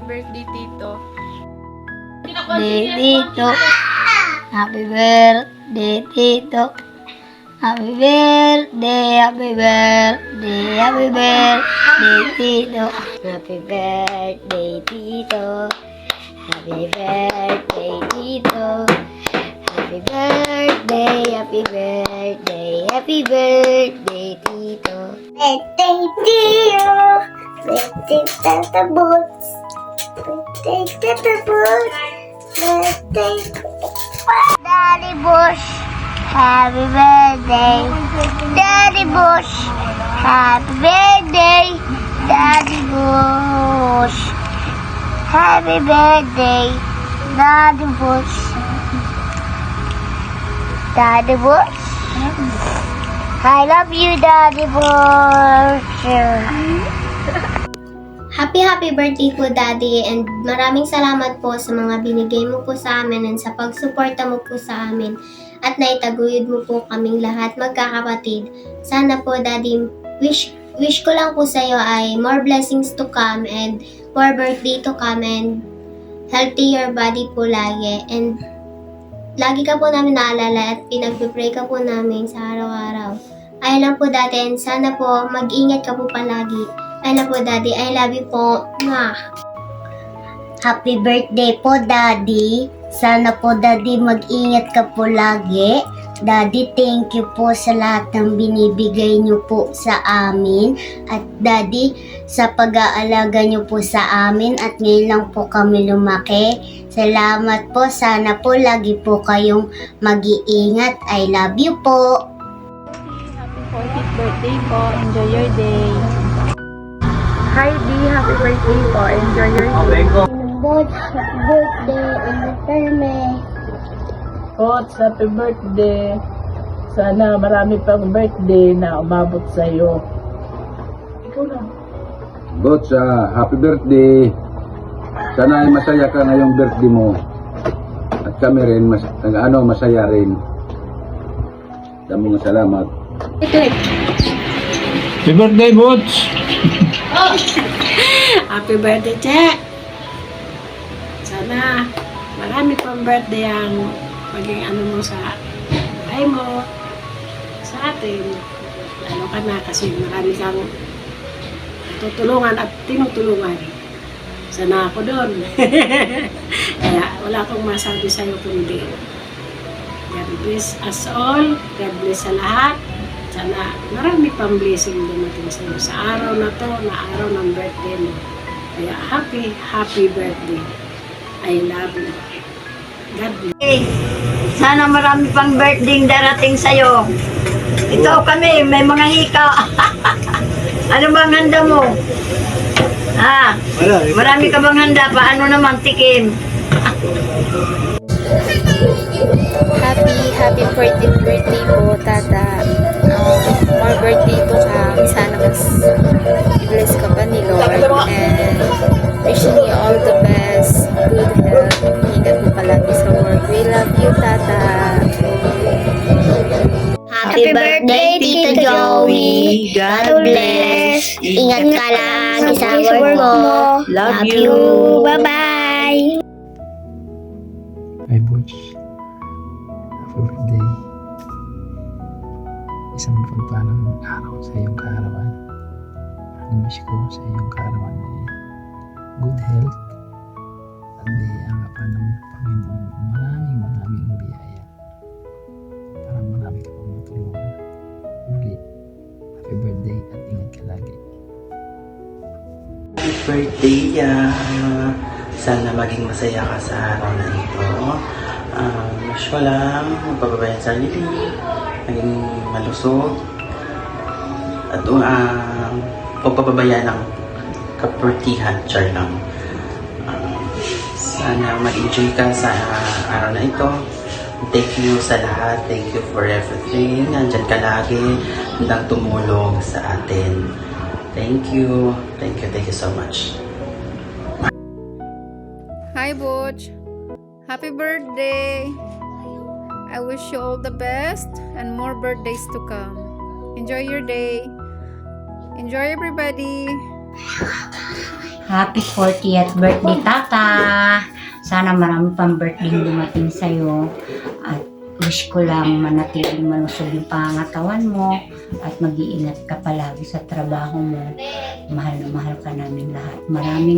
birthday, Tito. Tito. Happy birthday, Tito. Happy birthday, happy birthday, happy birthday, Tito. Happy birthday, Tito. Happy birthday, Tito. Happy birthday, happy birthday, happy birthday, Tito. Birthday, Tito. Birthday, Tata Boots. Birthday, Tata Boots. Birthday, Daddy Bush. Happy birthday, Daddy Bush. Happy birthday, Daddy Bush. Happy birthday, Daddy Bush. Daddy Bush. I love you, Daddy Bush. Happy birthday po, Daddy, and maraming salamat po sa mga binigay mo po sa amin and sa pagsuporta mo po sa amin at naitaguyod mo po kaming lahat magkakapatid. Sana po, Daddy, wish ko lang po sa iyo ay more blessings to come and more birthday to come and healthy your body po lagi, and lagi ka po namin naalala at pinagpipray ka po namin sa araw-araw. Ayun lang po, Daddy, and sana po mag-ingat ka po palagi. Ayun lang po, Daddy, I love you po. Mwah! Happy birthday po, Daddy. Sana po, Daddy, mag-ingat ka po lagi. Daddy, thank you po sa lahat ng binibigay niyo po sa amin. At Daddy, sa pag-aalaga niyo po sa amin at ngayon lang po kami lumaki. Salamat po. Sana po lagi po kayong mag-iingat. I love you po. Happy 40th birthday po. Enjoy your day. Hi, D. Happy birthday po. Enjoy your day. Happy birthday in the perme. Coach, happy birthday. Sana marami pang birthday na umabot sa iyo. Ikaw na. Bots, happy birthday. Sana ay masaya ka ngayong birthday mo. At kami rin, masaya rin. Daming salamat. Happy birthday, Coach. Happy birthday, Che! Sana marami pang birthday ang maging mo sa ay mo, sa atin. Ano ka na kasi marami kang tutulungan at tinutulungan. Sana ako doon. Kaya wala akong masabi sa'yo kundi God bless us all. God bless sa lahat. Sana marami pang blessing dumating sa iyo sa araw na to, na araw ng birthday mo. Kaya happy birthday. I love you. God bless. Sana marami pang birthday darating sa'yo. Ito kami, may mga hika. Ano bang handa mo? Marami ka bang handa? Paano naman tikim? Happy 40th birthday po, Tata. More birthday to come. Sana mas bless ka pa ni Lord. And wishing you all the best. Good health. Ingat mo palagi sa work. We love you, Tata. Happy birthday, Tito Joey. God bless. Ingat ka lang sa work mo. Love you. Bye-bye. Hi, Butch. Happy birthday. Isang pagpalang araw sa iyong kaarawan. Ang wish ko sa iyong kaarawan ay good health at biyayaan ka pa ng Panginoon. Maraming biyaya para marami ka pang matulungan. Muli, happy birthday at ingat ka lagi. Happy birthday, sana maging masaya ka sa araw na ito. Wish ko lang magpapabayan sa sarili, maging malusog, at pagpapabayan ng kapurtihan, char lang. Sana mag-enjoy ka sa araw na ito. Thank you sa lahat. Thank you for everything. Nandyan ka lagi. Handang tumulong sa atin. Thank you. Thank you so much. Hi, Butch. Happy birthday. I wish you all the best and more birthdays to come. Enjoy your day. Enjoy, everybody. Happy 40th birthday, Tata! Sana marami pang birthday dumating sa'yo. At wish ko lang manatiling malusog yung pangangatawan mo at mag-iingat ka palagi sa trabaho mo. Mahal na mahal ka namin lahat.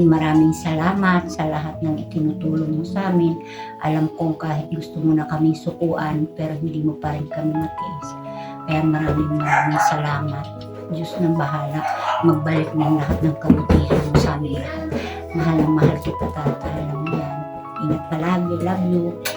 Maraming salamat sa lahat ng itinutulong mo sa amin. Alam kong kahit gusto mo na kaming sukuan, pero hindi mo pa rin kami matiis. Kaya maraming salamat. Diyos nang bahala, magbalik ng lahat ng kabutihan mo sa amin lahat. Mahal na mahal kita, Tata. Alam mo yan. Ingat palagi. Love you.